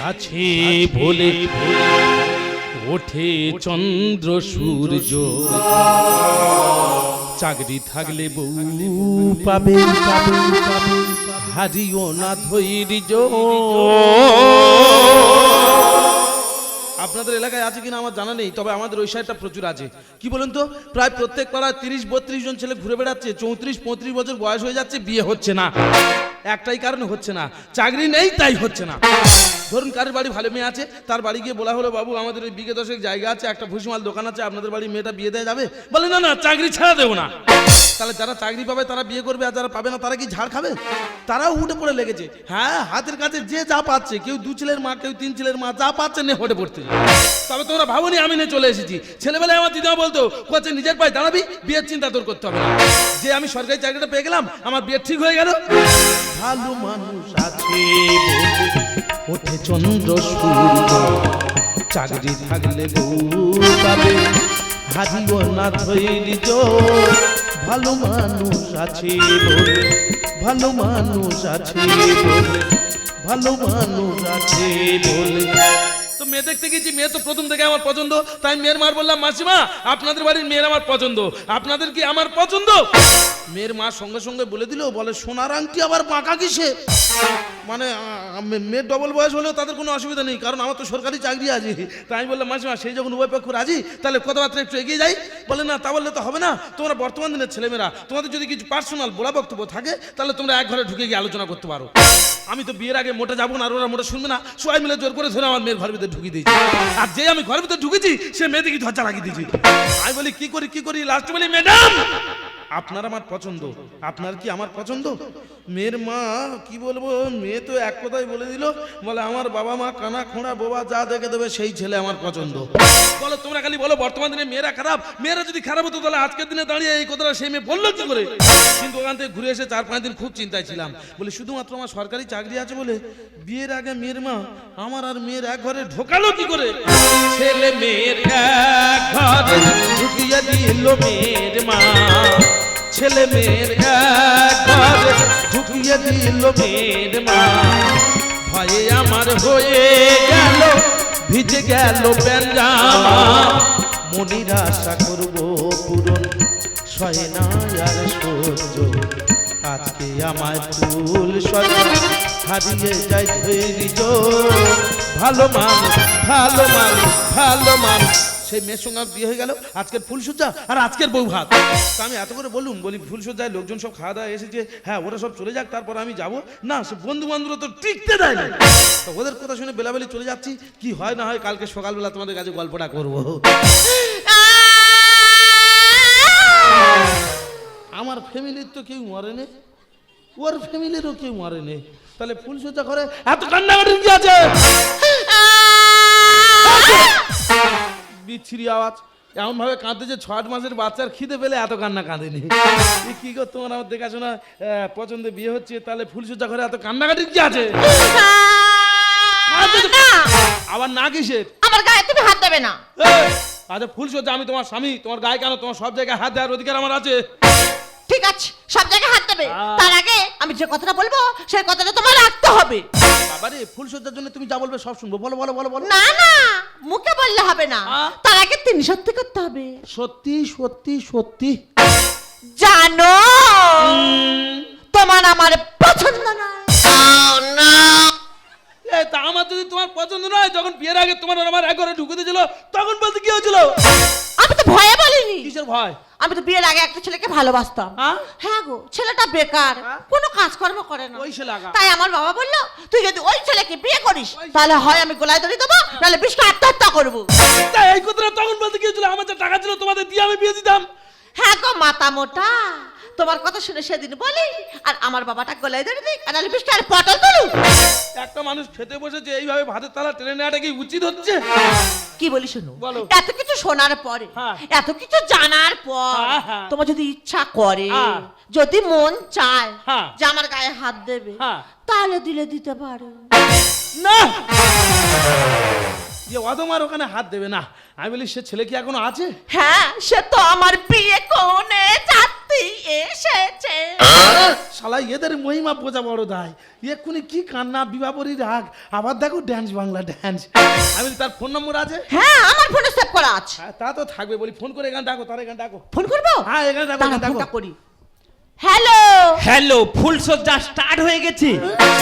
আছে বলে ওঠে চন্দ্র সূর্য, চাকরি থাকলে বউ পাবে হারিও না ধৈর্য। আপনাদের এলাকায় আছে কিনা আমার জানা নেই, তবে আমাদের ওই সাইডটা প্রচুর আছে। কি বলেন তো, প্রায় প্রত্যেক পাড়ায় 30-32 জন ছেলে ঘুরে বেড়াচ্ছে, 34-35 বছর বয়স হয়ে যাচ্ছে, বিয়ে হচ্ছে না। একটাই কারণে হচ্ছে না, চাকরি নেই তাই হচ্ছে না। ধরুন কারোর বাড়ি ভালো মেয়ে আছে, তার বাড়ি গিয়ে বলা হলো বাবু আমাদের ওই বিঘে 10 জায়গা আছে, একটা ভুসিমাল দোকান আছে, আপনাদের বাড়ি মেয়েটা বিয়ে দেওয়া যাবে? বলে না না, চাকরি ছাড়া দেবো না। তাহলে যারা চাকরি পাবে তারা বিয়ে করবে, আর যারা পাবে না তারা কি ঝাড় খাবে? তারাও উঠে পড়ে লেগেছে। হ্যাঁ, হাতের কাছে যে যা পাচ্ছে, কেউ 2 ছেলের মা, কেউ 3 ছেলের মা, যা পাচ্ছে নে হটে পড়তে। তবে তোমরা ভাবনি আমি নিয়ে চলে এসেছি। ছেলেবেলায় আমার দিদিমা বলতো কোচে নিজের পায়ে দাঁড়াবি, বিয়ের চিন্তা তোর করতে হবে না। যে আমি সরকারি চাকরিটা পেয়ে গেলাম, আমার বিয়ে ঠিক হয়ে গেল। ভালো মানুষ আছে ওঠে চন্দ্র সূর্য, চাকরি থাকলে বউ পাবে হারিও না ধৈর্য। ভালো মানুষ আছে বলে, ভালো মানুষ আছে বলে, ভালো মানুষ আছে বলে। তো মেয়ে দেখতে গেছি, মেয়ে তো প্রথম থেকে আমার পছন্দ, তাই মেয়ের মার বললাম মাসিমা আপনাদের বাড়ির মেয়ের আমার পছন্দ, আপনাদের কি আমার পছন্দ? মেয়ের মা সঙ্গে সঙ্গে বলে দিল, বলে সোনার আংটি আবার বাঁকা কিসে? মানে মেয়ের ডবল বয়স হলেও তাদের কোনো অসুবিধা নেই, কারণ আমার তো সরকারি চাকরি আছে। তাই আমি বললাম মাসিমা সেই যখন উভয় পক্ষ রাজি, তাহলে কথাবার্তা একটু এগিয়ে যাই। বলে না, তা বললে তো হবে না, তোমরা বর্তমান দিনের ছেলেমেয়েরা, তোমাদের যদি কিছু পার্সোনাল বলা বক্তব্য থাকে তাহলে তোমরা এক ঘরে ঢুকে গিয়ে আলোচনা করতে পারো। আমি তো বিয়ের আগে মোটে যাবো না, আর ওরা মোটে শুনবে না, সবাই মিলে জোর করে ধরে আমার মেয়ের ঘরের ভিতরে ঢুকিয়ে দিয়েছি। আর যে আমি ঘরের ভিতরে ঢুকেছি সে মেয়েদের কি ধরচা লাগিয়ে দিয়েছি। আমি বলি কি করি, লাস্ট বলি ম্যাডাম আপনার আমার পছন্দ, আপনার কি আমার পছন্দ? মেয়ের মা কি বলবো, মেয়ে তো এক কথাই বলে দিল, বলে আমার বাবা মা কানা খোঁড়া বোবা যা দেখে দেবে সেই ছেলে আমার পছন্দ। বলো তোমরা খালি বলো বর্তমান দিনে মেয়েরা খারাপ, মেয়েরা যদি খারাপ হতো তাহলে আজকের দিনে দাঁড়িয়ে এই কথাটা সেই মেয়ে বললো কি করে? কিন্তু ওখান থেকে ঘুরে এসে 4-5 দিন খুব চিন্তায় ছিলাম। বলে শুধুমাত্র আমার সরকারি চাকরি আছে বলে বিয়ের আগে মেয়ের মা আমার আর মেয়ের এক ঘরে ঢোকালো কি করে? ছেলে মেয়ের এক ঘরে ঢুকিয়ে দিল মেয়ের মা, ছেলে মেয়ের এক ঘরে ঢুকিয়ে দিল মেয়ের মা। ভয়ে আমার হয়ে গেল ভিজে গেল প্যান্জামা, মনির আশা করবো পূরণ সয় না আর সহ্য। আজকে আমার ফুল সজ্জা হারিয়ে যায় ধৈর্য। ভালো মানুষ, ভালো মানুষ, ভালো মানুষ। সেই মেয়ের সঙ্গে বিয়ে হয়ে গেল, আজকের ফুলসজ্জা আর আজকের বউ ভাত। তা আমি এত করে বললুম, বলি ফুলসজ্জায় লোকজন সব খাওয়া দাওয়া এসেছে, হ্যাঁ ওরা সব চলে যাক তারপর আমি যাব না। সে বন্ধু বান্ধবরা তো টিকতে দেয় না। তো ওদের কথা শুনে বেলাবেলি চলে যাচ্ছি, কি হয় না হয় কালকে সকালবেলা তোমাদের কাছে গল্পটা করবো। আমার ফ্যামিলির তো কেউ মরেনি, ওর ফ্যামিলিরও কেউ মরেনি, তাহলে ফুলসজ্জা করে এত কান্নাকাটি কি আছে? বিচ্ছিরি আওয়াজ, এমন ভাবে কাঁদতে যে 6 মাসের বাচ্চার খিদে পেলে এত কান্না কাঁদেনি। কি গো তোমার আমার দেখাশোনা পছন্দে বিয়ে হচ্ছে, তাহলে ফুলসজ্জা করে এত কান্নাকাটি কি আছে? আবার না কিসের? আমার গায়ে তুমি হাত দেবে না। আচ্ছা ফুলসজ্জা, আমি তোমার স্বামী, তোমার গায়ে কেন? তোমার সব জায়গায় হাত দেওয়ার অধিকার আমার আছে। ঠিক আছে, সব জায়গায় হাত দেবে, তার আগে আমি যে কথাটা বলবো সেই কথাটা তোমার রাখতে হবে। বাবারে, ফুলসজ্জার জন্য তুমি যা বলবে সব শুনবো, বলো বলো বলো বলো। না না, মুখে বললে হবে না, তার আগে তুমি সত্যি করতে হবে। সত্যি সত্যি সত্যি জানো তোমার আমার পছন্দ না। তা আমার যদি তোমার পছন্দ নয়, যখন বিয়ের আগে তোমার আমার এক ঘরে ঢুকে দিয়েছিল তখন বলতে কি হয়েছিল? আমি তো ভয়ে বলিনি। কিসের ভয়? আমি তো বিয়ের আগে একটা ছেলেকে ভালোবাসতাম। হ্যাঁ গো, ছেলেটা বেকার, কোনো কাজকর্ম করে না। তাই আমার বাবা বললো তুই যদি ওই ছেলেকে বিয়ে করিস তাহলে হয় আমি গলায় দড়ি দেবো, নাহলে বিষকে আত্মহত্যা করবো। তাই এই কথাটা তখন বলতে কি হয়েছিল? আমার যে টাকা ছিল তোমাদের দিয়ে আমি বিয়ে দিতাম। হ্যাঁ গো মাথা মোটা, তোমার কথা শুনে সেদিন বলি আর আমার বাবাটা গলায় দড়ি দিই, আর বিষকে আর পটল তুলু। একটা মানুষ খেতে বসেছে এইভাবে ভাতের তালা টেনে নেওয়াটা কি উচিত হচ্ছে? কি বলি শোনো, এত কিছু শোনার পরে, এত কিছু জানার পর তোমার যদি ইচ্ছা করে, যদি মন চায় যে আমার গায়ে হাত দেবে, তাহলে দিলে দিতে পারো। না, যে অদমার ওখানে হাত দেবে না। আমি বলি সে ছেলে কি এখনো আছে? হ্যাঁ, সে তো আমার বিয়ে কোণে যাত্রী এসেছে। শালা শালা এদের মহিমা বোঝা বড় দায়। এক্ষুনি কি কান্না বিবাবরী রাগ, আবার দেখো ড্যান্স বাংলা ড্যান্স। আমি বলি, তার ফোন নম্বর আছে? হ্যাঁ আমার ফোনে সেভ করা আছে। তা তো থাকবে, বলি ফোন করে এখানে ডাকো, তার এখানে ডাকো। ফোন করবো? হ্যাঁ এখানে ডাকো, এখানে ডাকো। করি। হ্যালো হ্যালো, ফুল সজ্জা স্টার্ট হয়ে গেছে।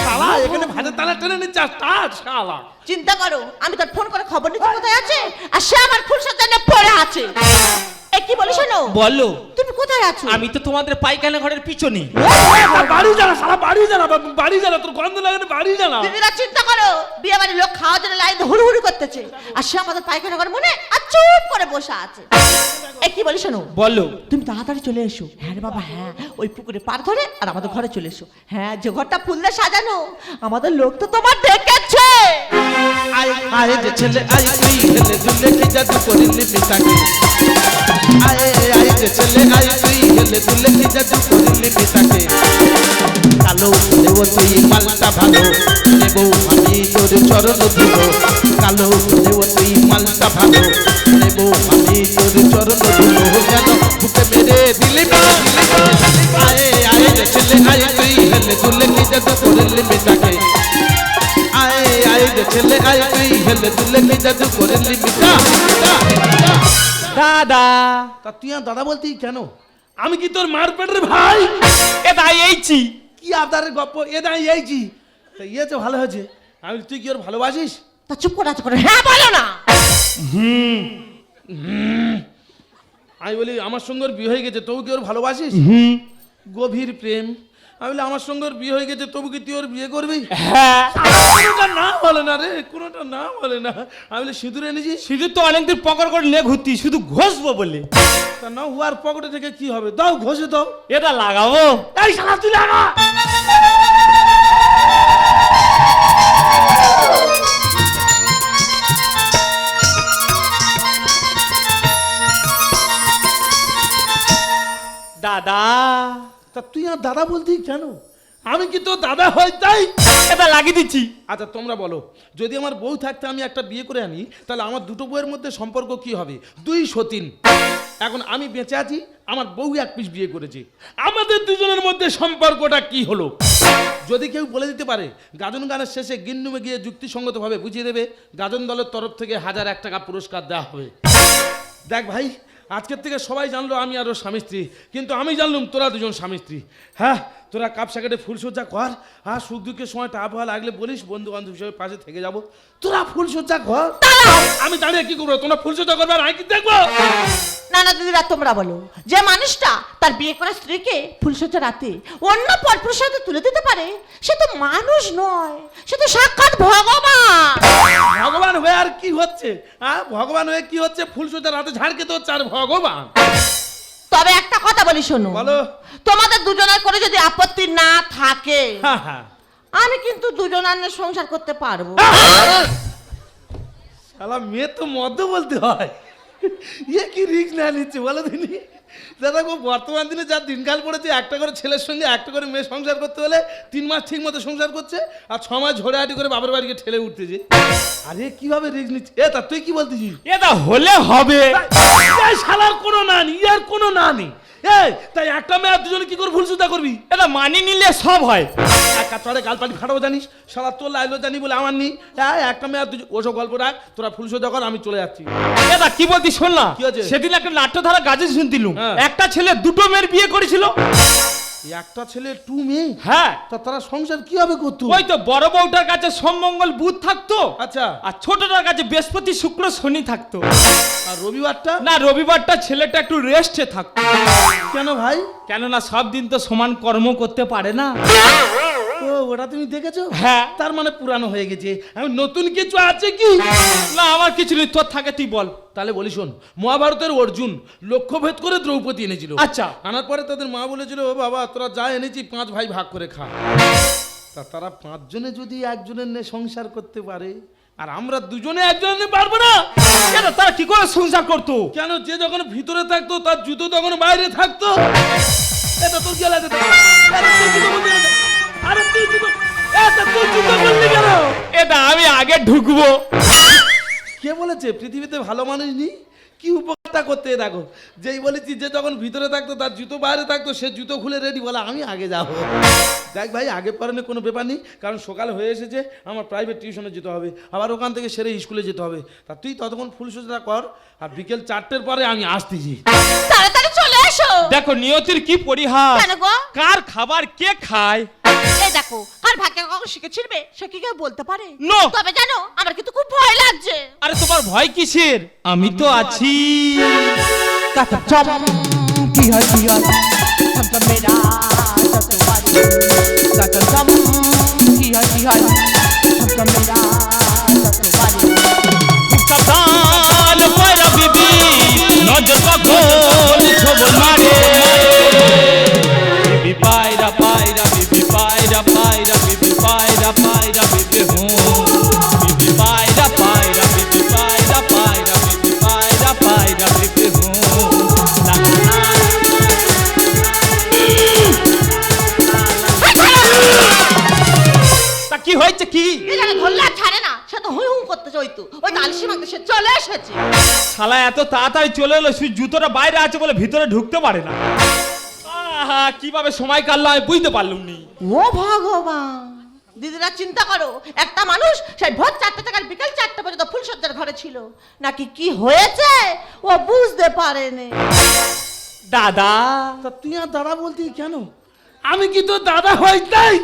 শালা এখানে ভাজা তালা টেনে নিচ্ছে স্টার্ট। শালা চিন্তা করো, আমি তোর ফোন করে খবর নিচ্ছি কোথায় আছে, আর সে আমার ফুল সজ্জা পড়ে আছে। এ কি বলি শোনো। বলো। তুমি কোথায় আছো? আমি তো তোমাদের পায়খানা ঘরের পিছনে। বাড়ি জানা, শালা বাড়ি জানা, বাড়ি জানা, তোর গন্ধ লাগে না, বাড়ি জানা। দিদিরা চিন্তা করো, বিয়ে বাড়ির লোক খাওয়ার জন্য লাইন হুড়ুহুড়ি করতেছে, আর সে আমাদের পায়খানা ঘর মনে আর চুপ করে বসে আছে। এ কি বলি শোনো। বলো। তুমি তাড়াতাড়ি চলে এসো। হ্যাঁ রে বাবা হ্যাঁ, ওই পুকুরে পার ধরে আর আমাদের ঘরে চলে এসো। হ্যাঁ যে ঘরটা ফুল দিয়ে সাজানো, আমাদের লোক তো তোমার দেখেছে। আয় যে ছেলে আয় তুই হেলে দুলে কি জাদু করিলি মিতাকে। আয় যে ছেলে আয় তুই হেলে দুলে কি জাদু করিলি মিতাকে। কালো দেব তুই মালটা ভালো, দেব আমি তোর চরণ ধুব। কালো দেব তুই মালটা ভালো, দেব আমি তোর চরণ ধুব। কেন বুকে মেরে দিলি না। আয় যে ছেলে আয় তুই হেলে দুলে কি জাদু করিলি মিতাকে। আয় যে ছেলে আয় তুই হেলে দুলে কি জাদু করিলি মিতা। দাদা। তা তুই আর দাদা বলতি কেন? আমি কি তোর মার পেটের ভাই? এ তাই এইছি। কি আবদারের গপ্প, এ দাঁড়িয়ে এইছি। তা ইয়ে তো ভালো হয়েছে। আমি বলি, তুই কি ওর ভালোবাসিস? তা চুপ করে আছে করে হ্যাঁ বলো না। আমি বলি, আমার সঙ্গে ওর বিয়ে হয়ে গেছে, তবু কি ওর ভালোবাসিস? গভীর প্রেম। আমি বলি, আমার সঙ্গে ওর বিয়ে হয়ে গেছে, তবু কি তুই ওর বিয়ে করবি? হ্যাঁ। কোনোটা না বলে না রে, কোনোটা না বলে না। আমি বলি, সিঁদুর এনেছিস? শুধু তো অনেকদিন পকড় করে নিয়ে ঘুরতি, শুধু ঘষবো বলে। তা না হুয়ার পকেটে থেকে কি হবে, দাও ঘষে দাও। এটা লাগাবো। এই শালা তুই লাগা। দাদা। তা তুই আর দাদা বলতি কেন? আমি কি তো দাদা হই তাই? এটা লাগিয়ে দিচ্ছি। আচ্ছা তোমরা বলো, যদি আমার বউ থাকতে আমি একটা বিয়ে করে আনি, তাহলে আমার দুটো বউয়ের মধ্যে সম্পর্ক কি হবে? 2 সতীন। এখন আমি বেঁচে আছি, আমার বউ এক পিস বিয়ে করেছে, আমাদের দুজনের মধ্যে সম্পর্কটা কি হলো? যদি কেউ বলে দিতে পারে, গাজন গানের শেষে গিন্নুমে গিয়ে যুক্তিসঙ্গতভাবে বুঝিয়ে দেবে, গাজন দলের তরফ থেকে 1001 টাকা পুরস্কার দেওয়া হবে। দেখ ভাই, আজকের থেকে সবাই জানলো আমি আর ওর স্বামী স্ত্রী, কিন্তু আমি জানলাম তোরা দুজন স্বামী স্ত্রী। হ্যাঁ, তোরা কাপ সাকেটে ফুলসজ্জা কর, আর সুখ দুঃখের সময় টাকা লাগলে বলিস, বন্ধু বান্ধব হিসেবে পাশে থেকে যাবো। তোরা ফুলসজ্জা কর, আমি দাঁড়িয়ে কি করবো? তোমরা ফুলসজ্জা করবে আর আমি কি দেখবো? না না দিদিরা তোমরা বলো, যে মানুষটা তার বিয়ে করা স্ত্রীকে ফুলসজ্জা রাতে অন্য পরপুরুষের সাথে তুলে দিতে পারে, সে তো মানুষ নয়, সে তো সাক্ষাৎ ভগবান। ভগবান হয়ে আর কি হচ্ছে? হ্যাঁ, ভগবান হয়ে কি হচ্ছে? ফুলসজ্জা রাতে ঝাড় খেতে হচ্ছে আর ভগবান। তবে একটা কথা বলি শোনো, বলো। তোমাদের দুজনের করে যদি আপত্তি না থাকে, হ্যাঁ হ্যাঁ, আমি কিন্তু দুজনের নিয়ে সংসার করতে পারবো। শালা মেয়ে তো মদ্য বলতে হয়। ইয়ে কি রিস্ক না নিচ্ছে বলো দিনি? দাদা গো, বর্তমান দিনে যা দিনকাল পড়েছে, একটা করে ছেলের সঙ্গে একটা করে মেয়ে সংসার করতে হলে 3 মাস ঠিক মতো সংসার করছে, আর 6 মাস ঝোড়াহাটি করে বাবার বাড়িকে ঠেলে উঠতেছে। আরে কিভাবে রিস্ক নিচ্ছে? তা তুই কি বলতেছিস? এটা হলে হবে। এই শালার কোনো না নেই, ইয়ার কোনো না নেই। এই তাই একটা মেয়ে আর দুজনে কি করে ফুলসজ্জা করবি? এটা মানিয়ে নিলে সব হয়। একা চড়ে গালপাটি ফাটাবো জানিস? শালা তোর লাইলো জানি বলে আমার নি। হ্যাঁ, একটা মেয়ে আর দুজন, ওসব গল্প রাখ, তোরা ফুলসজ্জা কর, আমি চলে যাচ্ছি। এটা কি বলতি শোন না, কি হয়েছে? সেদিন একটা নাট্যধারা গাজে শুনতিলুম, হ্যাঁ। একটা ছেলে দুটো মেয়ের বিয়ে করেছিল। একটা ছেলে 2 মেয়ে? হ্যাঁ। তা তারা সংসার কিভাবে করতো? ওই তো বড় বউটার কাছে সোম মঙ্গল বুধ থাকতো, আচ্ছা, আর ছোটটার কাছে বৃহস্পতি শুক্র শনি থাকতো। আর রবিবারটা? না, রবিবারটা ছেলেটা একটু রেস্টে থাকতো। কেন ভাই? কেননা সব দিন তো সমান কর্ম করতে পারে না। ও, ওটা তুমি দেখেছো? হ্যাঁ। তার মানে পুরানো হয়ে গেছে। আমি নতুন কিছু আছে কি? না, আমার কিছু নেই, তোর থাকে তুই বল। তাহলে বলি শোন, মহাভারতের অর্জুন লক্ষ্যভেদ করে দ্রৌপদী এনেছিল। আচ্ছা। আনার পরে তাদের মা বলেছিল, ও বাবা তোরা যা এনেছি 5 ভাই ভাগ করে খা। তা তারা 5 জনে যদি একজনের নিয়ে সংসার করতে পারে, আর আমরা দুজনে একজনের নিয়ে পারবো না, কেন তারা কি করে সংসার করতো? কেন? যে যখন ভিতরে থাকতো তার জুতো তখন বাইরে থাকতো। এটা তোর কি লাগে? আরে তুই জুতো, এটা তুই জুতো বললি কেন? এটা আমি আগে ঢুকবো। কে বলেছে পৃথিবীতে ভালো মানুষ নেই? কি উপকার ঠাট্টা করতে দেখো, যেই বলেছি যে যখন ভিতরে থাকতো তার জুতো বাইরে থাকতো, সে জুতো খুলে রেডি বলে আমি আগে যাবো। দেখ ভাই, আগে পরে কোনো ব্যাপার নেই, কারণ সকালে হয়ে এসেছে, আমার প্রাইভেট টিউশনে যেতে হবে, আবার ওখান থেকে সেরে স্কুলে যেতে হবে। তা তুই ততক্ষণ ফুলসজ্জা কর, আর বিকেল 4টের পরে আমি আসতেছি। তাড়াতাড়ি চলে এসো। দেখো নিয়তির কি পরিহাস, কেন গো? কার খাবার কে খায়। এই দেখো, কার ভাগ্যে কখন শিখে ছিড়বে সে কি কেউ বলতে পারে? No! তবে জানো, আমার কিন্তু খুব ভয় লাগছে। আরে তোমার ভয় কিসের, আমি তো আছি। চম কি হয় কি হয় চম মেরা চতবারি চম কি হয় কি হয় চম মেরা চতবারি সাবধান পায়রা বিবি, নজর কখন ছবল মারে। বিবি পায়রা পায়রা বিবি পায়রা পায়রা বিবি পায়রা পায়রা বিবি হো। বিবি পায়রা পায়রা বিবি পায়রা পায়রা বিবি পায়রা পায়রা বিবি হো। তা কি হয়েছে কি? এখানে ধরলে আর ছাড়ে না, সে তো হুই হুই করতে চইতো, ওই তালসি মাগতে সে চলে এসেছে। শালা এত তাড়াতাড়ি চলে এলো, শুধু জুতোটা বাইরে আছে বলে ভিতরে ঢুকতে পারে না। আহা, কিভাবে সময় কাটলো আমি বুঝতে পারলাম নি। ও ভগবান, দিদিরা চিন্তা করো, একটা মানুষ সেই ভোর 4টে থেকে বিকেল 4টে পর্যন্ত ফুলসজ্জার ঘরে ছিল, নাকি কি হয়েছে ও বুঝতে পারেনি। দাদা, তা তুই আর দাদা বলতি কেন? আমি কি তো দাদা হই তাই?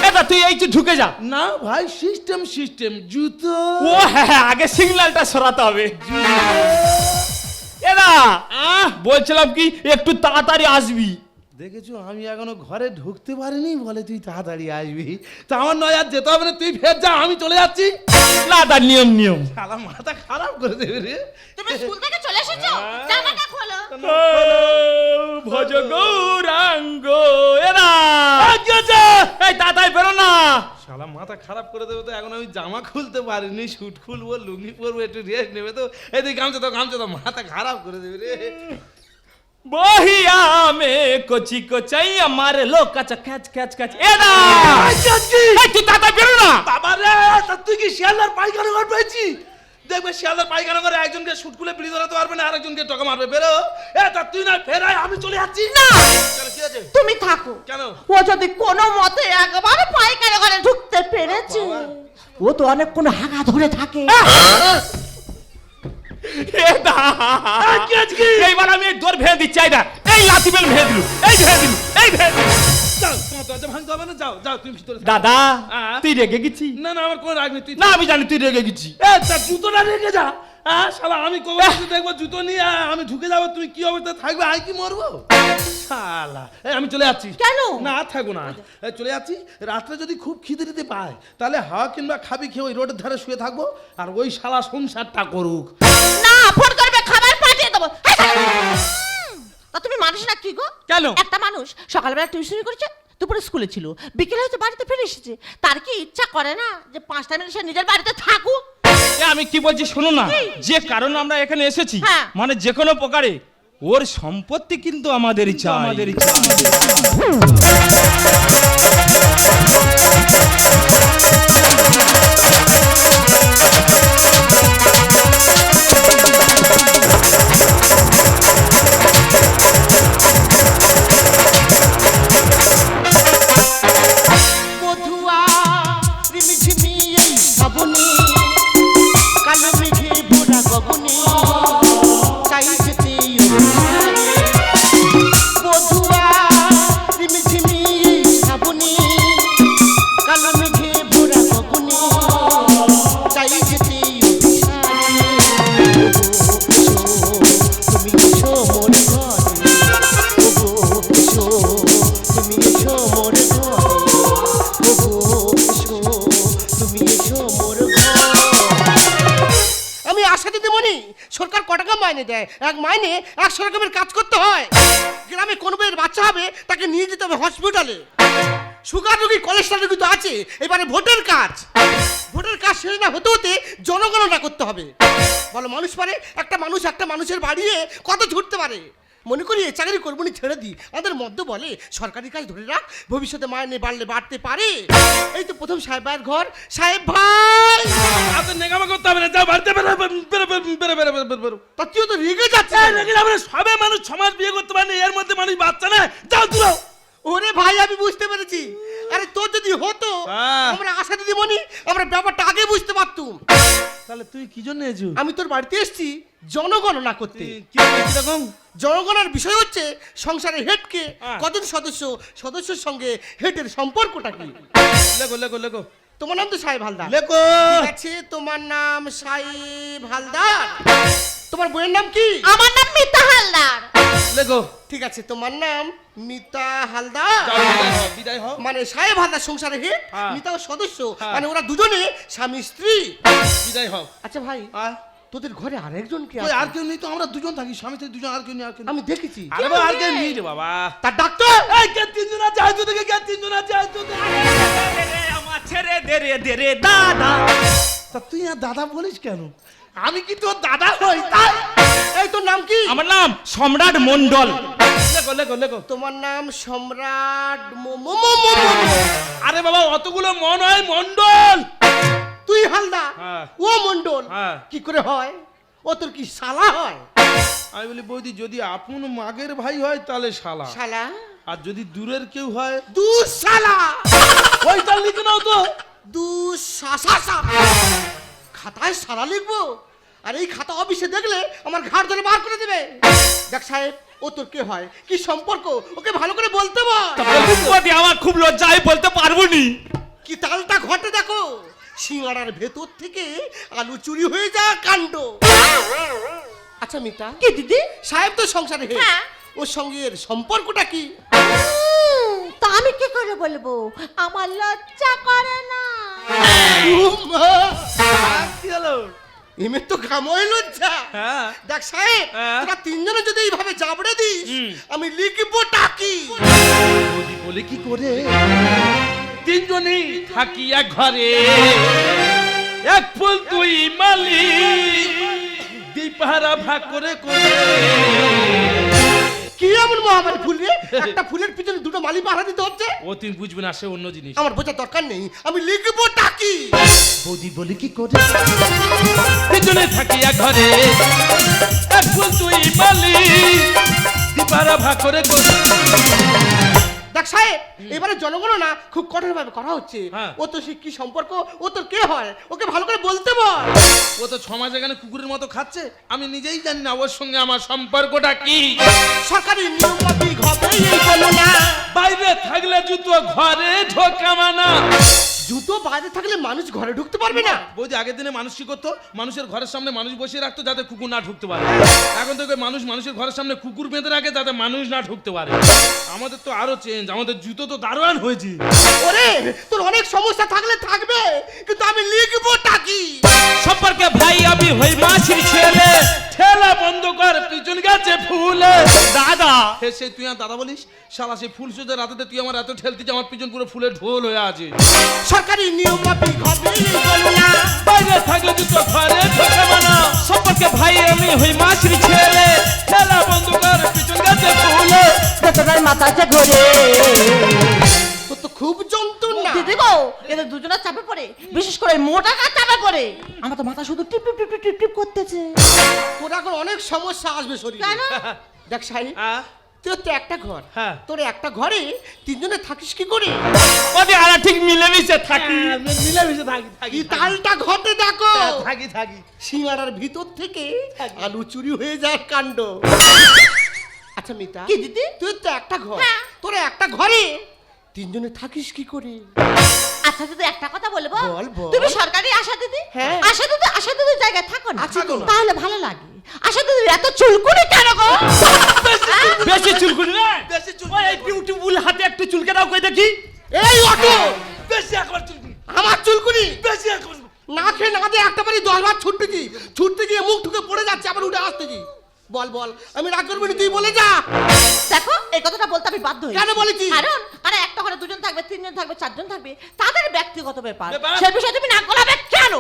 এটা তুই এই যে ঢুকে যা। না ভাই, সিস্টেম সিস্টেম জুতো। ও হ্যাঁ, আগে সিগন্যালটা সরাতে হবে। এরা বলছিলাম কি একটু তাড়াতাড়ি আসবি। দেখেছো, আমি এখনো ঘরে ঢুকতে পারিনি বলে তুই তাড়াতাড়ি আসবি। তা আমার নয় আর যেতে হবে না, তুই ফের যা, আমি চলে যাচ্ছি। না তার নিয়ম নিয়ম। শালা মাথা খারাপ করে দেবে রে। তুমি স্কুল থেকে চলে এসেছো, জামাটা খোলো। ভজ গৌরাঙ্গ। এরা এই তাড়াতাড়ি বেরো না। শালা মাথা খারাপ করে দেবে তো, এখন আমি জামা খুলতে পারিনি, শুট খুলবো, লুঙ্গি পরবো, একটু রেস্ট নেবে তো। এই তুই গামছা তো মাথা খারাপ করে দেবে রে। বহিয়া মে কোচি কোচাই আমার লোক কাচা ক্যাচ ক্যাচ ক্যাচ। এরা তুই তাড়াতাড়ি বেরো না। বাবা রে, তা তুই কি শিয়ালদার পায়খানা ঘর পেয়েছি? দেখবে শিয়ালদার পায়খানা করে একজনকে শুট খুলে পিড়ি ধরাতে পারবে না, আরেকজনকে টকা মারবে। বেরো। তা তুই না ফেরাই, আমি চলে যাচ্ছি। না, কেন, কি আছে? তুমি থাকো। কেন? ও যদি কোনো মতে একবার পায়খানা ঘরে ঢুকতে পেরেছে, ও তো অনেকক্ষণ হাগা ধরে থাকে। এইবার আমি এই দৌড় ভেঙে দিচ্ছি। এই লাঠি বেল ভেঙে দিলু, এই ভেঙে দিলু, এই ভেঙে দিলু। যাও, তোমার দরজা ভাঙতে হবে না, যাও যাও, তুমি ভিতরে থাকো। দাদা, হ্যাঁ? তুই রেগে গেছি? না না, আমার কোনো রাগ নেই, তুই না আমি জানি তুই রেগে গেছি। তা জুতোটা রেখে যা। শালা আমি কবে দেখবো জুতো নিয়ে আমি ঢুকে যাবো, তুমি কি অবস্থা থাকবে, আমি কি মরবো? শালা, আমি চলে যাচ্ছি। কেন? না থাকবো না, চলে যাচ্ছি। রাত্রে যদি খুব খিদে দিতে পায়, তাহলে হাওয়া কিংবা খাবি খেয়ে ওই রোডের ধারে শুয়ে থাকবো, আর ওই শালা সংসারটা করুক। না, ফোন করবে, খাবার পাঠিয়ে দেবো। তা তুমি মানুষ না কি গো? কেন? একটা মানুষ সকালবেলা টিউশনি করেছে, দুপুরে স্কুলে ছিল, বিকেলে হয়তো বাড়িতে ফিরে এসেছে, তার কি ইচ্ছা করে না যে 5টা মিনিট সে নিজের বাড়িতে থাকুক? আমি কি বলছি শোনো না, যে কারণে আমরা এখানে এসেছি, হ্যাঁ। মানে যে কোনো প্রকারে ওর সম্পত্তি কিন্তু আমাদেরই চাই। আমাদেরই চাই। সরকার ক টাকা মাইনে দেয়? এক মাইনে 100 রকমের কাজ করতে হয়। গ্রামে কোন বইয়ের বাচ্চা হবে তাকে নিয়ে যেতে হবে হসপিটালে। সুগার রোগী, কোলেস্ট্রল রোগী তো আছে। এবারে ভোটের কাজ শেষ না হতে হতে জনগণনা করতে হবে। বলো মানুষ পারে? একটা মানুষের বাড়িয়ে কত ছুটতে পারে? মনে করি এই চাকরি করবো নি, ছেড়ে দিই। আমাদের মধ্য বলে সরকারি কাজ ধরে রাখ, ভবিষ্যতে মাইনে বাড়লে বাড়তে পারে। এই তো প্রথম সাহেব ভাইয়ের ঘর। সাহেব ভাই, এত নেকামো করতে হবে না, যাও বাড়িতে বেরো বেরো বেরো বেরো বেরো বেরো। তা তুইও তো রেগে যাচ্ছে। সবে মানুষ সমাজ বিয়ে করতে পারে না, এর মধ্যে মানুষ বাচ্চা না, যাও দূর হও। ওরে ভাই, আমি বুঝতে পেরেছি। আরে তোর যদি হতো হ্যাঁ। আমরা আশা দিদিমণি আমরা ব্যাপারটা আগে বুঝতে পারতুম। তাহলে তুই কি জন্য এসেছো? আমি তোর বাড়িতে এসেছি জনগণনা করতে। কি রকম? জনগণনার বিষয় হচ্ছে সংসারের হেডকে হ্যাঁ। কজন সদস্য, সদস্যের সঙ্গে হেডের সম্পর্কটা কি। লেখো লেখো লেখো তোমার নাম তো সাহেব হালদার। লেখো। ঠিক আছে, তোমার নাম সাহেব হালদার। তোমার বইয়ের নাম কি? আমার নাম মিতা হালদার। লেখো। ঠিক আছে, তোমার নাম মিতা হালদার। যাও, বিদায় হও, বিদায় হও। মানে সাহেব হালদার সংসারের হেড, হ্যাঁ। মিতাও সদস্য, হ্যাঁ। মানে ওরা দুজনে স্বামী স্ত্রী। বিদায় হও। আচ্ছা ভাই, তোদের ঘরে আরেকজন কে কই আছে? আর কেউ নেই তো, আমরা দুজন থাকি, স্বামী স্ত্রী দুজন, আর কেউ নেই, আর কেউ নেই। আমি দেখেছি। আরে বাবা, আর কেউ নেই রে বাবা। তার ডাক্তার। এই কে তিনজন আছে, আজ থেকে কে তিনজন আছে, আজ থেকে। আমার ছেড়ে দে রে দে রে দাদা। তা তুই আর দাদা বলিস কেন? আমি কি তোর দাদা হই তাই? এই তোর নাম কি? আমার নাম সম্রাট মন্ডল। লেখো লেখো লেখো। তোমার নাম সম্রাট আরে বাবা, অতগুলো মন হয় মন্ডল। তুই হালদার, হ্যাঁ। ও মন্ডল। হ্যাঁ। কি করে হয়? ও তোর কি শালা হয়? আমি বলি বৌদি, যদি আপন মাগের ভাই হয় তাহলে শালা, শালা? আর যদি দূরের কেউ হয় দু শালা। ওইটা লিখে নাও তো। দু শাসা। খাতায় শালা লিখবো? আর এই খাতা অফিসে দেখলে আমার ঘাড় ধরে বার করে দেবে। দেখ সাহেব, ও তোর কে হয়, কি সম্পর্ক, ওকে ভালো করে বলতে বল। আমার খুব লজ্জা, আমি বলতে পারবো নি। কি তালটা ঘটে দেখো, সিঙ্গাড়ার ভেতর থেকে আলু চুরি হয়ে যা কাণ্ড। আচ্ছা মিতা, কি দিদি? সাহেব তো সংসারে হেড, হ্যাঁ। ওর সঙ্গে এর সম্পর্কটা কি? তা আমি কি করে বলবো, আমার লজ্জা করে না। কি হলো? এমনি তো কামই লজ্জা। হ্যাঁ। দেখ সাহেব, হ্যাঁ। তোরা তিনজনে যদি এইভাবে জাবড়ে দিস, আমি লিখবো টাকি। বৌদি বলে কি করে? তিনজনই থাকি এক ঘরে, এক ফুল তুই মালি, দীপাহারা ভাগ করে করে। কি এমন মহামারী ফুল রে, একটা ফুলের পিছনে দুটো মালি পাহারা দিতে হচ্ছে। ও তুমি বুঝবে না, সে অন্য জিনিস। আমার বোঝার দরকার নেই, আমি লিখবো টাকি। বৌদি বলে কি করে? তিনজনে থাকি এক ঘরে, এক ফুল তুই মালি, দীপাহারা ভাগ করে করে। দেখ সাহেব, এবারে জনগণনা খুব কঠোরভাবে করা হচ্ছে। হ্যাঁ। ও তো সে কি সম্পর্ক, ও তোর কে হয়, ওকে ভালো করে বলতে বল। ও তো সমাজ এখানে কুকুরের মতো খাচ্ছে, আমি নিজেই জানি না ওর সঙ্গে আমার সম্পর্কটা কি। সরকারি নিয়ম মাফিক হবে এই গণনা। বাইরে থাকলে জুতো ঘরে ঢোকা মানা। জুতো বাইরে থাকলে মানুষ ঘরে ঢুকতে পারবে না। বৌদি, আগের দিনে মানুষ কি করতো? মানুষের ঘরের সামনে মানুষ বসিয়ে রাখতো যাতে কুকুর না ঢুকতে পারে। এখন থেকে মানুষ মানুষের ঘরের সামনে কুকুর বেঁধে রাখে যাতে মানুষ না ঢুকতে পারে। আমাদের তো আরো চেঞ্জ, আমাদের জুতো তো দারোয়ান হয়েছে। ওরে, তোর অনেক সমস্যা থাকলে থাকবে, কিন্তু আমি লিখবো টাকি। সম্পর্কে ভাই আমি হই মাছির ছেলে। ঠেলা বন্ধ কর, পিছন গাছে ফুলে। দাদা, হে সেই তুই আর দাদা বলিস? শালা সেই ফুল সোজা রাতে তুই আমার এত ঠেলতিস, আমার পিছন পুরো ফুলের ঢোল হয়ে আছে। সরকারি নিয়ম মাফিক হবে এই গণনা। বাইরে থাকলে জুতো ঘরে ঢোকা মানা। সম্পর্কে ভাই আমি হই মাছির ছেলে। ঠেলা বন্ধ কর, পিছন গাছে ফুলে। যতটার মাথাতে ঘুরে। তোর তো খুব যন্ত্রণা। দিদি গো, এদের দুজনের চাপে পড়ে, বিশেষ করে মোটা কাজ চাপে পড়ে। আমার তো মাথা শুধু টিপ টিপ টিপ টিপ টিপ করতেছে। তোর এখন অনেক সমস্যা আসবে শরীরে। কেন? দেখ সাহেব, হ্যাঁ। তোর তো একটা ঘর, হ্যাঁ। তোর একটা ঘরে তিনজনে থাকিস কি করে? ওদের আর ঠিক মিলেমিশে থাকি। মিলেমিশে থাকি কি তালটা ঘটে দেখো। থাকি থাকি। সিঙ্গাড়ার ভিতর থেকে আলু চুরি হয়ে যায় কাণ্ড। আচ্ছা মিতা, কি দিদি? তুই তো একটা ঘর, হ্যাঁ। তোর একটা ঘরে তিনজনে থাকিস কি করে? আচ্ছা দিদি, একটা কথা বলবো? বল, বল। তুমি সরকারি আশা দিদি, হ্যাঁ। আশা দিদির জায়গায় থাকো না, আছি তো না। তাহলে ভালো লাগে। আশা দিদির এত চুলকুনি কেন গো? বেশি চুলকুনি না, বেশি চুল। ওই এই বিউটিফুল হাতে একটু চুলকে দাও কই দেখি। এই অটো, বেশি একবার চুলকুনি। আমার চুলকুনি বেশি একবার। না খেয়ে না দিয়ে একটা বাড়ি 10 বার ছুটতেছি, ছুটতে গিয়ে মুখ ঠুকে পড়ে যাচ্ছে, আবার উঠে আসতেছি। বল বল, আমি রাগ করবি না, তুই বলে যা। দেখো, এই কথাটা বলতে আমি বাধ্য হই। কেন বলেছিস? কারণ আরে একটা ঘরে দুজন থাকবে, তিনজন থাকবে, চারজন থাকবে, তাদের ব্যক্তিগত ব্যাপার। ব্যাপার? সে বিষয়ে তুমি নাক গলাবে কেন?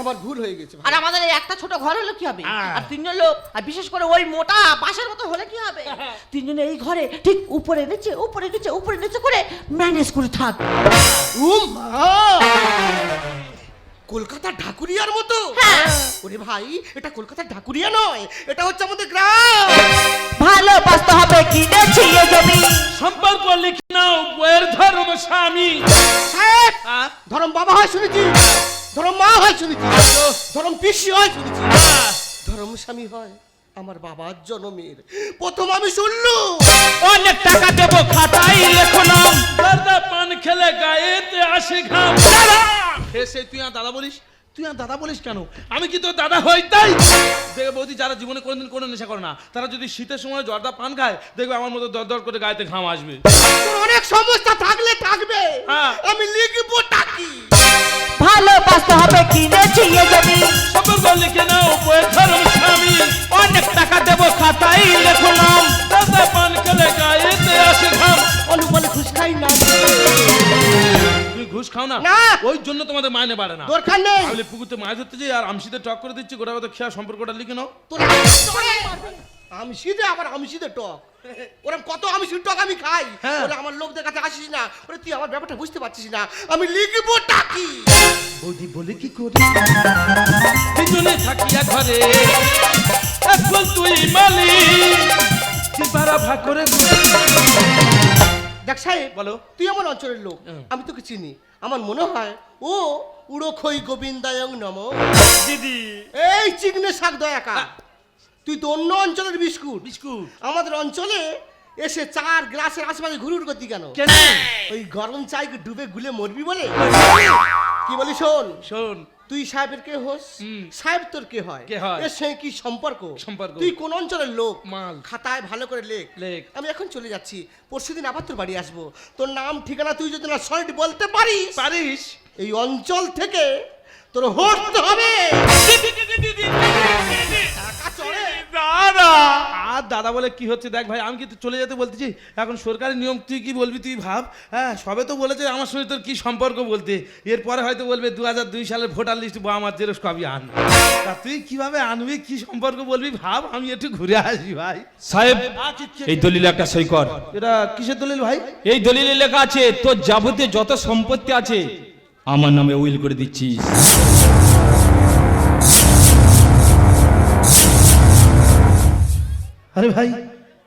আমার ভুল হয়ে গেছে ভাই। আর আমাদের এই একটা ছোট ঘর হলে কি হবে? হ্যাঁ। আর তিনজন লোক, আর বিশেষ করে ওই মোটা বাসার মতো হলে কি হবে? তিনজনে এই ঘরে ঠিক উপরে নিচে উপরে নিচে উপরে নিচে করে ম্যানেজ করে থাক। ও মা, কলকাতার ঢাকুরিয়ার মতো? হ্যাঁ। ওরে ভাই, এটা কলকাতার ঢাকুরিয়া নয়, এটা হচ্ছে আমাদের গ্রাম। ভালোবাসতে হবে কিনেছি এ জমি। সম্পর্ক লিখে নাও বইয়ের ধর্ম স্বামী। সাহেব, হ্যাঁ? ধরম বাবা হয় শুনেছি, ধরম মা হয় শুনেছি, ধরম পিসি হয় শুনেছি, ধরম স্বামী হয় আমার বাবার জন্মের প্রথম আমি শুনলুম। অনেক টাকা দেবো খাতায় লেখো নাম। দাদা পান খেলে গায়েতে আসে ঘাম। এসে তুই আর দাদা বলিস? তুই আর দাদা বলিস কেন? আমি কি তোর দাদা হই তাই? দেখবে বৌদি, যারা জীবনে কোনোদিন কোনো নেশা করে না, তারা যদি শীতের সময় জর্দা পান খায়, দেখবে আমার মতো দর দর করে গায়েতে ঘাম আসবে। তোর অনেক সমস্যা থাকলে থাকবে, হ্যাঁ। আমি লিখবো টাকি। ভালোবাসতে হবে কিনেছি এ জমি। সম্পর্ক লিখে নাও বইয়ের ধর্ম স্বামী। অনেক টাকা দেবো খাতায় লেখো নাম। দাদা পান খেলে গায়েতে আসে ঘাম। অলু বলে ঘুষ খাই না, তুমি ঘুষ খাও না? না। ওই জন্য তোমাদের মাইনে বাড়ে না। দরকার নেই। আমি পুকুরতে মাছ ধরতে যাই আর আমশিতে টক করে দিচ্ছি, গোটা কথা খেয়া সম্পর্কটা লিখে নাও। তোর আমি সিধে আবার আমি সিধে টক, ওরকম কত আমি সিধে টক আমি খাই। হ্যাঁ। ওরা আমার লোকদের কাছে আসিস না, ওরে তুই আমার ব্যাপারটা বুঝতে পারছিস না, আমি লিখবো টাকি। বৌদি বলে কি করি? তিনজনে থাকি এক ঘরে, এখন তুই মালিক, কি ভাড়া ভাগ করে দেখ সাহেব, বলো। তুই আমার অঞ্চলের লোক, আমি তোকে চিনি। আমার মনে হয় ও উড়ো খই গোবিন্দায়ং নম। দিদি এই চিকনে শাক দয়াকা, তুই তো অন্য অঞ্চলের বিস্কুট। বিস্কুট আমাদের অঞ্চলে এসে চার গ্লাসের আশেপাশে ঘুরঘুর করতি কেন? কেন? ওই গরম চাই ডুবে গুলে মরবি বলে? কি বলি শোন, শোন, তুই সাহেবের কে হোস, সাহেব তোর কে হয়, কে হয়? এর সঙ্গে কি সম্পর্ক? সম্পর্ক। তুই কোন অঞ্চলের লোক? মাল। খাতায় ভালো করে লেখ। লেখ। আমি এখন চলে যাচ্ছি, পরশুদিন আবার তোর বাড়ি আসবো। তোর নাম ঠিকানা তুই যদি না সঠিক বলতে পারিস, পারিস? এই অঞ্চল থেকে তোর হটতে হবে। একা চড়ে। দাদা আর দাদা বলে কি হচ্ছে দেখ ভাই, আমি কিন্তু চলে যেতে বলতেছি, এখন সরকারি নিয়ম, তুই কি বলবি তুই ভাব। হ্যাঁ, সবে তো বলেছে আমার সঙ্গে তোর কি সম্পর্ক বলতে, এরপরে হয়তো বলবে 2002 সালের ভোটার লিস্ট বা আমার জেরক্স কপি আন। তা তুই কিভাবে আনবি, কি সম্পর্ক বলবি ভাব, আমি একটু ঘুরে আসি ভাই। সাহেব, এই দলিলে একটা সই কর। এটা কিসের দলিল ভাই? এই দলিলে লেখা আছে তোর যাবতীয় যত সম্পত্তি আছে আমার নামে উইল করে দিচ্ছিস। আরে ভাই,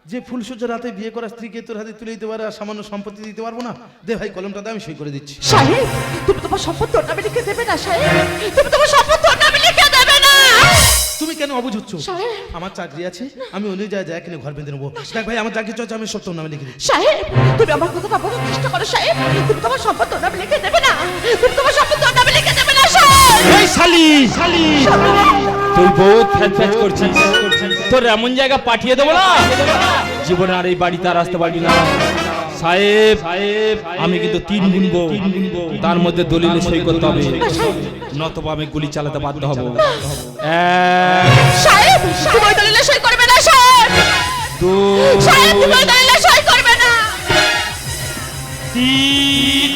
যে ফুলসজ্জা রাতে বিয়ে করা স্ত্রীকে তোর হাতে তুলে দিতে পারে আর সামান্য সম্পত্তি দিতে পারবো না? দে ভাই কলমটা দে, আমি সই করে দিচ্ছি। সাহেব, তুমি তোমার সম্পত্তি ওর নামে লিখে দেবে না সাহেব। তুমি তোমার সম্পত্তি ওর নামে লিখে দেবে না। তুমি কেন অবুঝ হচ্ছ? সাহেব। আমার চাকরি আছে, আমি অন্য জায়গায় কিনে ঘর বেঁধে নেবো। দেখ ভাই, আমার চাকরি চলছে, আমি সব তোর নামে লিখে দিচ্ছি। সাহেব, তুমি আমার কথাটা বোঝার চেষ্টা করো সাহেব। তুমি তোমার সম্পত্তি ওর নামে লিখে দেবে না। তুমি তোমার সম্পত্তি ওর নামে লিখে দেবে না সাহেব। এই শালি শালি, তুই বহুত ফ্যাচ করছিস, তোর এমন জায়গা পাঠিয়ে দেবো না জীবনে আর এই বাড়িতে আর আসতে পারবি না। সাহেব সাহেব, আমি কিন্তু 3 গুনবো, তার মধ্যে দলিলে সই করতে হবে, নতবা আমি গুলি চালাতে বাধ্য হব। 1 সাহেব, তুমি ওই দলিলে সই করবে না সাহেব। 2 সাহেব, তুমি ওই দলিলে সই করবে না। 3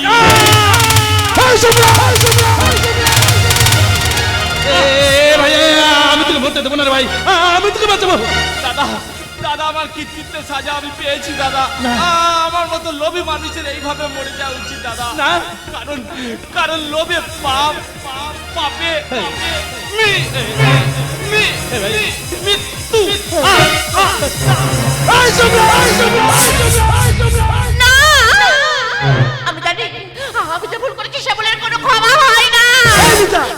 ভাই, আমি তোকে বলতে দেবো না রে ভাই, আমি তোকে বাঁচাবো। দাদা দাদা, আমার কৃতিত্বের সাজা আমি পেয়েছি দাদা। আমার মতো লোভী মানুষের এইভাবে মরে যাওয়া উচিত দাদা। না, কারণ কারণ লোভে পাপ, পাপে মৃত্যু। না, আমি জানি আমি যে ভুল করেছি সে ভুলের কোনো ক্ষমা হয় না।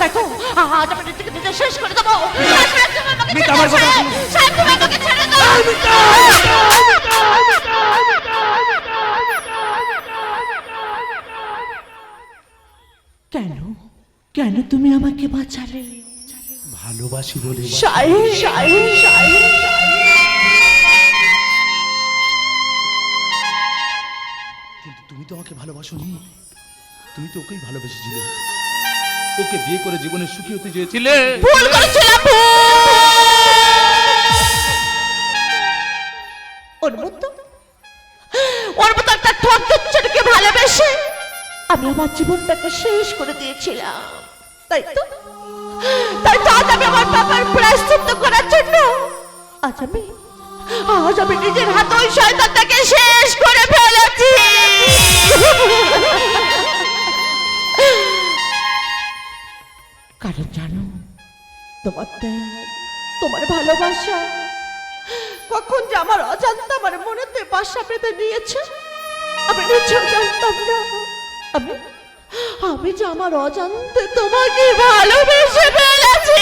দেখো, আজ আমি নিজেকে নিজে শেষ করে দেবো। সাহেব, তুমি আমাকে ছেড়ে দাও। কেন কেন তুমি আমাকে বাঁচালে? ভালোবাসি বলে। সাহেব, সাহেব, সাহেব, কিন্তু তুমি তো আমাকে ভালোবাসোনি, তুমি তো ওকেই ভালোবেসেছিলে, ওকে বিয়ে করে জীবনে সুখী হতে চেয়েছিলে। ভুল করেছিলাম, ওর মতো একটা ঠক দিচ্ছে আমি আমার জীবনটাকে শেষ করে দিয়েছিলাম, তাই তো আজ আমি আমার পাপার প্রায়শ্চিত্ত করার জন্য আজ আমি নিজের হাতে ওই শয়তানটাকে শেষ করে ফেলেছি। কারণ জানো, তোমার ত্যাগ, তোমার ভালোবাসা কখন যে আমার অজান্তে আমার মনেতে বাসা বেঁধে নিয়েছে আমি নিজেও জানতাম না। আমি যে আমার অজান্তে তোমাকে ভালোবেসে ফেলেছি।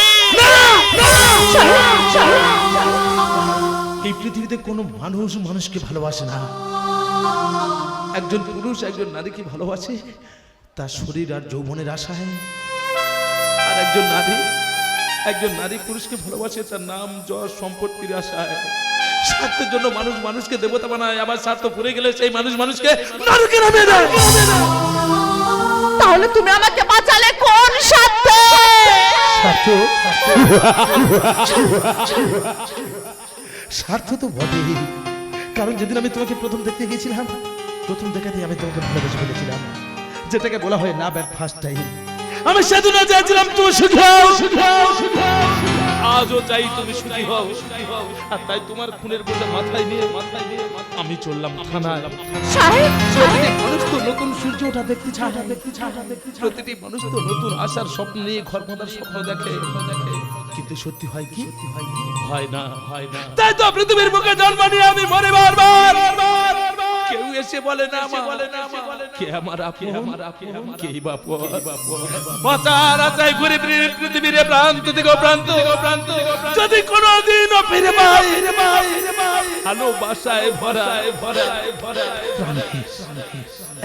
এই পৃথিবীতে কোনো মানুষ মানুষকে ভালোবাসে না। একজন পুরুষ একজন নারীকে ভালোবাসে তার শরীর আর যৌবনের আশায়, আর একজন নারী পুরুষকে ভালোবাসে তার নাম যশ সম্পত্তির আশায়। স্বার্থের জন্য মানুষ মানুষকে দেবতা বানায়, আবার স্বার্থ পুরে গেলে সেই মানুষ মানুষকে নরকে নামিয়ে দেয়। তাহলে তুমি আমাকে বাঁচালে কোন স্বার্থে? স্বার্থ তো বটেই, কারণ যেদিন আমি তোমাকে প্রথম দেখতে গিয়েছিলাম, প্রথম দেখাতেই আমি তোমাকে ভালোবেসে ফেলেছিলাম, যেটাকে বলা হয় লাভ এট ফার্স্ট টাইম। আমি সেদিন চাইছিলাম তুমি সুখী হও, আজও চাই তুমি সুখী হও। আর তাই তোমার খুনের বোঝা মাথায় নিয়ে আমি চললাম থানায়। প্রতিটি মানুষ তো নতুন সূর্য ওঠা দেখতে চায়, প্রতিটি মানুষ তো নতুন আশার স্বপ্ন নিয়ে ঘর বাঁধার স্বপ্ন দেখে, কিন্তু সত্যি হয় কি? হয় না। তাই তো পৃথিবীর বুকে জন্ম নিয়ে আমি মরে বারবার, কেউ এসে বলে না কে আমার আপন, কেই বাপ বাঁচার আশায় ঘুরে পৃথিবীর প্রান্ত থেকে প্রান্ত, যদি কোনোদিনও ফিরে পাই ভালোবাসায় ভরা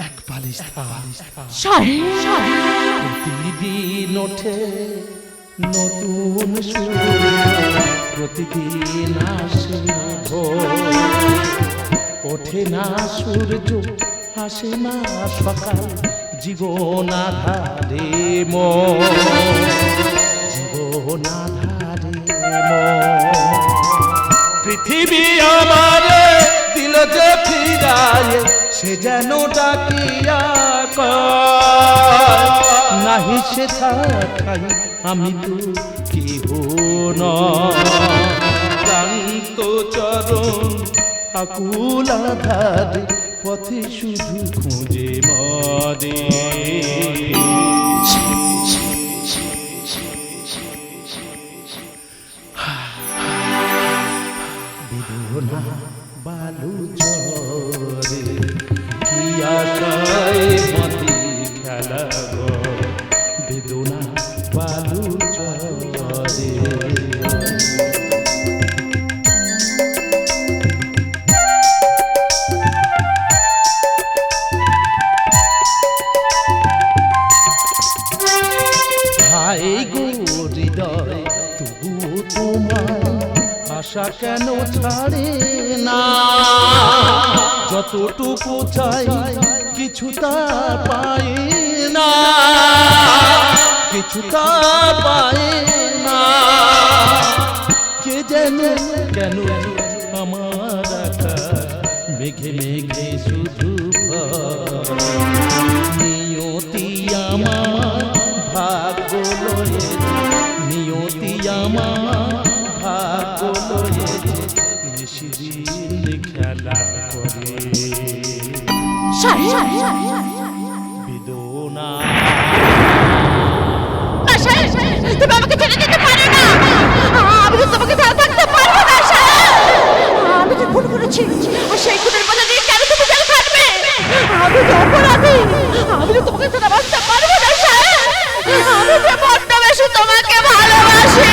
এক বালিশ প্রতিদিন ওঠে নতুন সূর্য, প্রতিদিন আসে ভোর, ওঠে না সূর্য হাসে না সকাল, জীবন আধারে জীবন আধারে পৃথিবী আমারে দিল যে ফিরায়, সে যেন ডাকিয়া নাহি সে থাকাই আমি তো কেহ ক্লান্ত চরণ আকুল আধার পথে শুধু খুঁজে মরে। বিধনা বালু ঝরে কি আশায় মতি খেলা গো, বেদনা বালু ঝরে। হায় গো হৃদয় তবুও তোমার আশা কেন ছাড়ে না, যতটুকু চাই কিছু তা পাই না, কিছু তা পাই না। কে যেন কেন আমার আকাশ মেঘে মেঘে শুধু নিয়তি আমার ভাগ্য লয়ে, নিয়তি আমার ভাগ্য লয়ে নিশিদিন খেলা করে বেদনা। তুমি আমাকে ছেড়ে দিতে পারো না, আমি তো তোমাকে ছাড়া থাকতে পারবো না। আমি যে ভুল করেছি, আর সেই খুনের মধ্যে দিয়ে কেন তুমি জেলে থাকবে? আমি তো অপরাধী, আমি তো তোমাকে ছাড়া বাঁচতে পারবো না। আমি যে বড্ড বেশি তোমাকে ভালোবাসি।